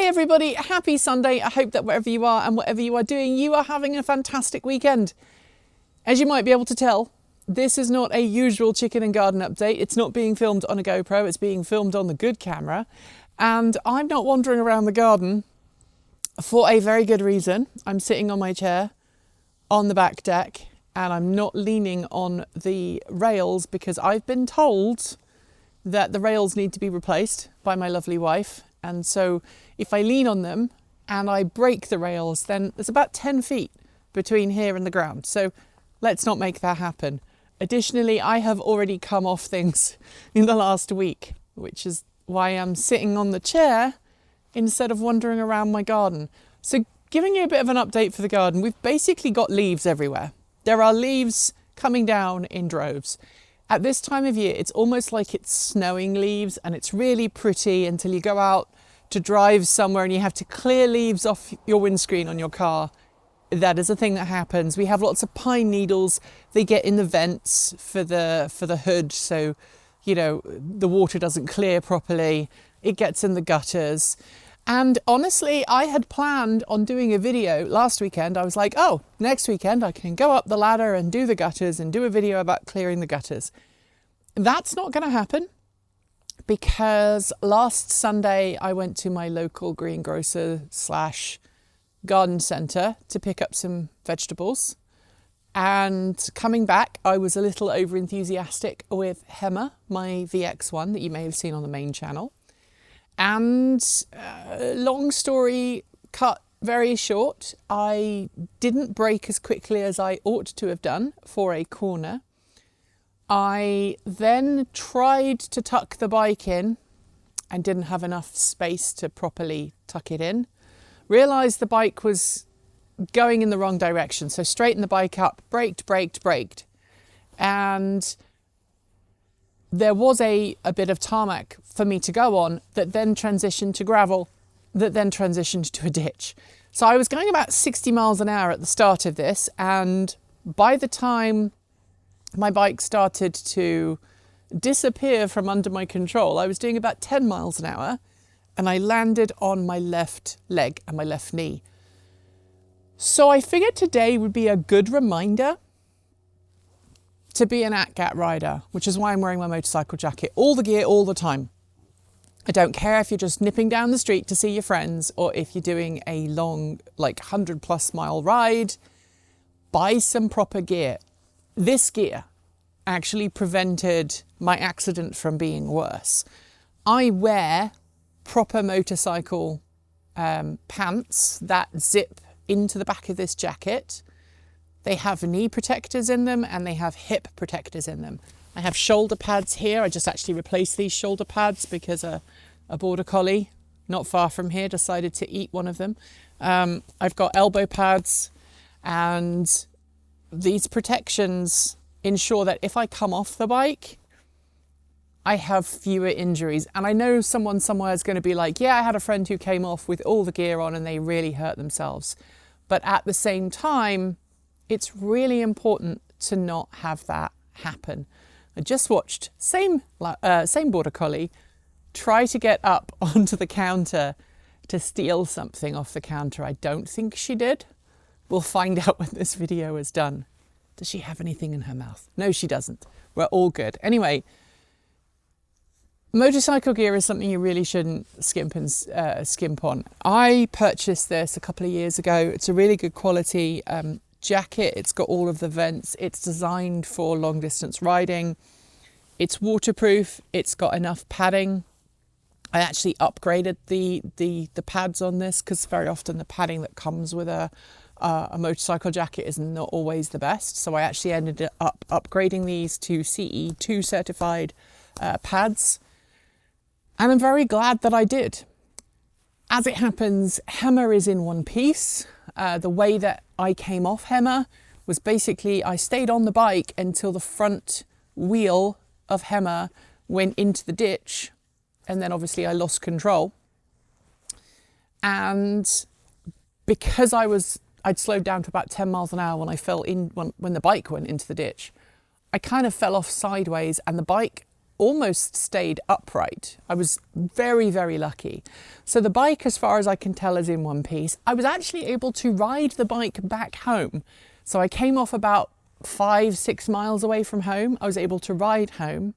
Hi everybody, happy Sunday. I hope that wherever you are and whatever you are doing, you are having a fantastic weekend. As you might be able to tell, this is not a usual chicken and garden update. It's not being filmed on a GoPro, it's being filmed on the good camera. And I'm not wandering around the garden for a very good reason. I'm sitting on my chair on the back deck and I'm not leaning on the rails because I've been told that the rails need to be replaced by my lovely wife. And so if I lean on them and I break the rails, then there's about 10 feet between here and the ground. So let's not make that happen. Additionally, I have already come off things in the last week, which is why I'm sitting on the chair instead of wandering around my garden. So giving you a bit of an update for the garden, we've basically got leaves everywhere. There are leaves coming down in droves. At this time of year, it's almost like it's snowing leaves, and it's really pretty until you go out to drive somewhere and you have to clear leaves off your windscreen on your car. That is a thing that happens. We have lots of pine needles. They get in the vents for the hood, so you know the water doesn't clear properly. It gets in the gutters. And honestly, I had planned on doing a video last weekend. I was like, oh, next weekend I can go up the ladder and do the gutters and do a video about clearing the gutters. That's not going to happen because last Sunday I went to my local greengrocer / garden centre to pick up some vegetables. And coming back, I was a little over enthusiastic with Hemmer, my VX1 that you may have seen on the main channel. And long story cut very short, I didn't brake as quickly as I ought to have done for a corner. I then tried to tuck the bike in and didn't have enough space to properly tuck it in. Realised the bike was going in the wrong direction, so straightened the bike up, braked. And there was a bit of tarmac for me to go on that then transitioned to gravel, that then transitioned to a ditch. So I was going about 60 miles an hour at the start of this, and by the time my bike started to disappear from under my control, I was doing about 10 miles an hour, and I landed on my left leg and my left knee. So I figured today would be a good reminder to be an ATGAT rider, which is why I'm wearing my motorcycle jacket, all the gear, all the time. I don't care if you're just nipping down the street to see your friends or if you're doing a long, like 100+ mile ride, buy some proper gear. This gear actually prevented my accident from being worse. I wear proper motorcycle pants that zip into the back of this jacket. They have knee protectors in them and they have hip protectors in them. I have shoulder pads here. I just actually replaced these shoulder pads because a border collie not far from here decided to eat one of them. I've got elbow pads, and these protections ensure that if I come off the bike, I have fewer injuries. And I know someone somewhere is going to be like, yeah, I had a friend who came off with all the gear on and they really hurt themselves. But at the same time, it's really important to not have that happen. I just watched same border collie try to get up onto the counter to steal something off the counter. I don't think she did. We'll find out when this video is done. Does she have anything in her mouth? No, she doesn't. We're all good. Anyway, motorcycle gear is something you really shouldn't skimp on. I purchased this a couple of years ago. It's a really good quality jacket. It's got all of the vents. It's designed for long distance riding. It's waterproof. It's got enough padding. I actually upgraded the pads on this because very often the padding that comes with a motorcycle jacket is not always the best. So I actually ended up upgrading these to CE2 certified pads. And I'm very glad that I did. As it happens, Hemmer is in one piece. The way that I came off Hemmer was basically I stayed on the bike until the front wheel of Hemmer went into the ditch, and then obviously I lost control. And because I'd slowed down to about 10 miles an hour when the bike went into the ditch, I kind of fell off sideways, and the bike almost stayed upright. I was very, very lucky. So the bike, as far as I can tell, is in one piece. I was actually able to ride the bike back home. So I came off about 5-6 miles away from home. I was able to ride home,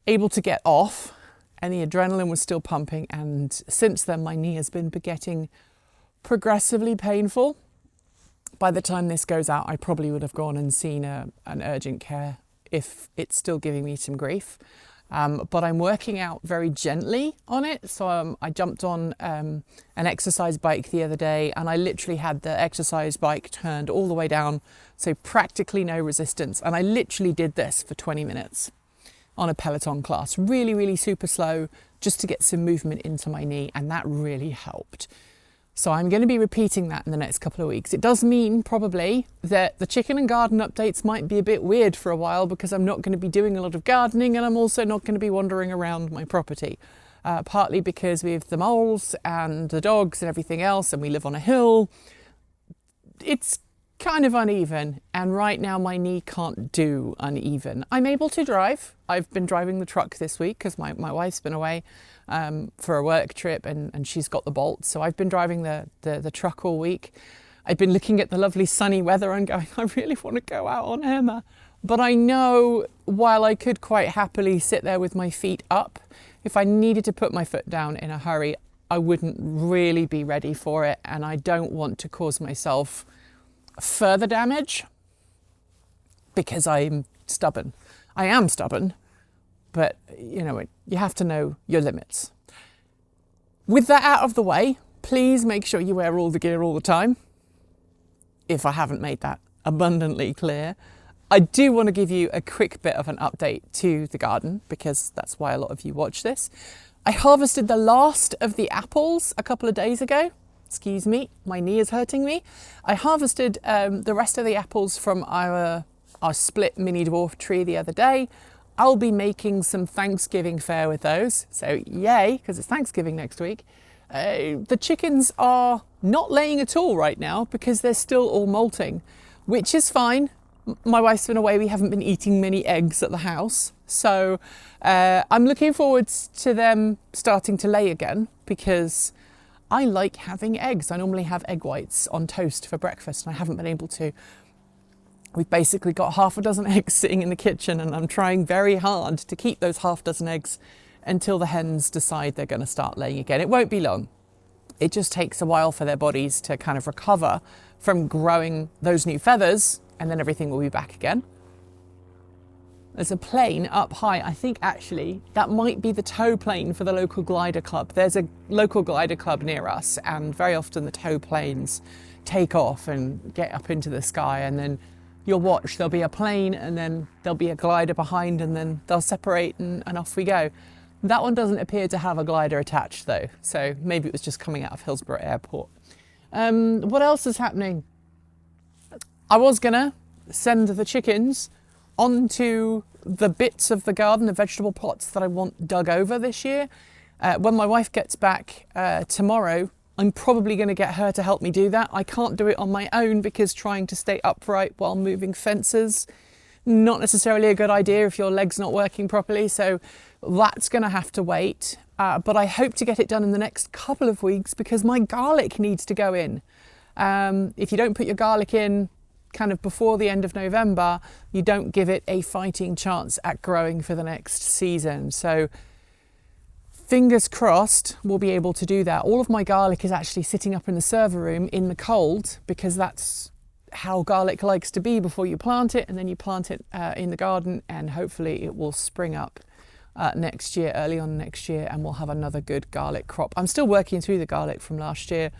able to get off, and the adrenaline was still pumping. And since then, my knee has been getting progressively painful. By the time this goes out, I probably would have gone and seen an urgent care if it's still giving me some grief. But I'm working out very gently on it. So I jumped on an exercise bike the other day, and I literally had the exercise bike turned all the way down, so practically no resistance. And I literally did this for 20 minutes on a Peloton class, really, really super slow, just to get some movement into my knee, and that really helped. So I'm going to be repeating that in the next couple of weeks. It does mean probably that the chicken and garden updates might be a bit weird for a while, because I'm not going to be doing a lot of gardening, and I'm also not going to be wandering around my property. Partly because we have the moles and the dogs and everything else, and we live on a hill. It's kind of uneven, and right now my knee can't do uneven. I'm able to drive. I've been driving the truck this week because my wife's been away for a work trip, and she's got the Bolt. So I've been driving the truck all week. I've been looking at the lovely sunny weather and going, I really want to go out on Emma. But I know while I could quite happily sit there with my feet up, if I needed to put my foot down in a hurry, I wouldn't really be ready for it. And I don't want to cause myself further damage because I'm stubborn. I am stubborn, but you have to know your limits. With that out of the way, please make sure you wear all the gear all the time. If I haven't made that abundantly clear, I do want to give you a quick bit of an update to the garden, because that's why a lot of you watch this. I harvested the last of the apples a couple of days ago. Excuse me, my knee is hurting me. I harvested the rest of the apples from our split mini dwarf tree the other day. I'll be making some Thanksgiving fare with those. So yay, because it's Thanksgiving next week. The chickens are not laying at all right now because they're still all molting, which is fine. My wife's been away. We haven't been eating many eggs at the house. So I'm looking forward to them starting to lay again, because I like having eggs. I normally have egg whites on toast for breakfast, and I haven't been able to. We've basically got half a dozen eggs sitting in the kitchen, and I'm trying very hard to keep those half dozen eggs until the hens decide they're going to start laying again. It won't be long. It just takes a while for their bodies to kind of recover from growing those new feathers, and then everything will be back again. There's a plane up high. I think actually that might be the tow plane for the local glider club. There's a local glider club near us, and very often the tow planes take off and get up into the sky, and then you'll watch, there'll be a plane and then there'll be a glider behind, and then they'll separate and off we go. That one doesn't appear to have a glider attached though, so maybe it was just coming out of Hillsborough Airport. What else is happening? I was gonna send the chickens onto the bits of the garden, the vegetable plots that I want dug over this year. When my wife gets back tomorrow, I'm probably going to get her to help me do that. I can't do it on my own because trying to stay upright while moving fences, not necessarily a good idea if your leg's not working properly. So that's going to have to wait. But I hope to get it done in the next couple of weeks, because my garlic needs to go in. If you don't put your garlic in kind of before the end of November, you don't give it a fighting chance at growing for the next season. So fingers crossed we'll be able to do that. All of my garlic is actually sitting up in the server room in the cold, because that's how garlic likes to be before you plant it, and then you plant it in the garden, and hopefully it will spring up next year, early on next year, and we'll have another good garlic crop. I'm still working through the garlic from last year.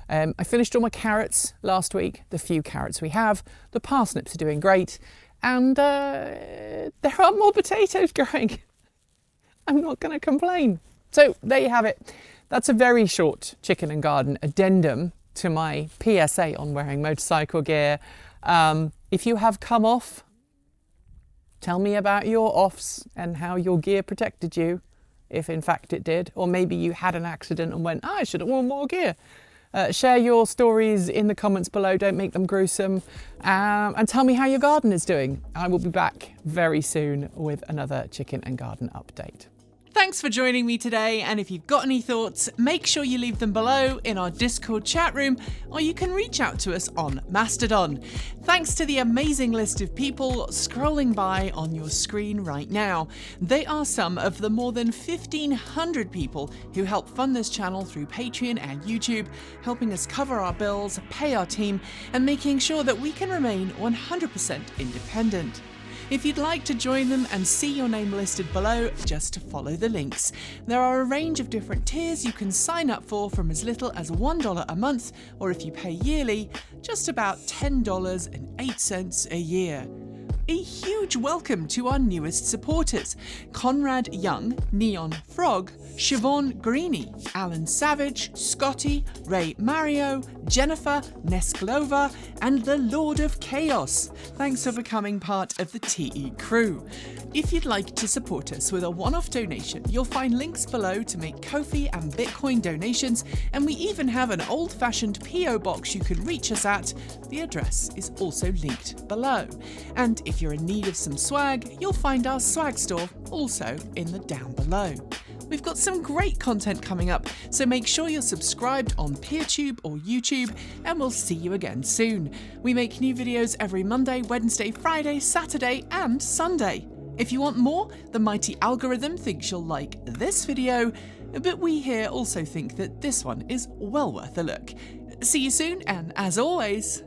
I finished all my carrots last week, the few carrots we have. The parsnips are doing great, and there are more potatoes growing. I'm not going to complain. So there you have it. That's a very short chicken and garden addendum to my PSA on wearing motorcycle gear. If you have come off, tell me about your offs and how your gear protected you, if in fact it did. Or maybe you had an accident and went, I should have worn more gear. Share your stories in the comments below, don't make them gruesome, and tell me how your garden is doing. I will be back very soon with another chicken and garden update. Thanks for joining me today, and if you've got any thoughts, make sure you leave them below in our Discord chat room, or you can reach out to us on Mastodon. Thanks to the amazing list of people scrolling by on your screen right now. They are some of the more than 1,500 people who help fund this channel through Patreon and YouTube, helping us cover our bills, pay our team, and making sure that we can remain 100% independent. If you'd like to join them and see your name listed below, just follow the links. There are a range of different tiers you can sign up for from as little as $1 a month, or if you pay yearly, just about $10.08 a year. A huge welcome to our newest supporters: Conrad Young, Neon Frog, Siobhan Greeny, Alan Savage, Scotty, Ray Mario, Jennifer, Nesklova, and the Lord of Chaos. Thanks for becoming part of the TE crew. If you'd like to support us with a one-off donation, you'll find links below to make Ko-fi and Bitcoin donations, and we even have an old-fashioned PO box you can reach us at. The address is also linked below. And if you're in need of some swag, you'll find our swag store also in the down below. We've got some great content coming up, so make sure you're subscribed on PeerTube or YouTube, and we'll see you again soon. We make new videos every Monday, Wednesday, Friday, Saturday, and Sunday. If you want more, the mighty algorithm thinks you'll like this video, but we here also think that this one is well worth a look. See you soon, and as always,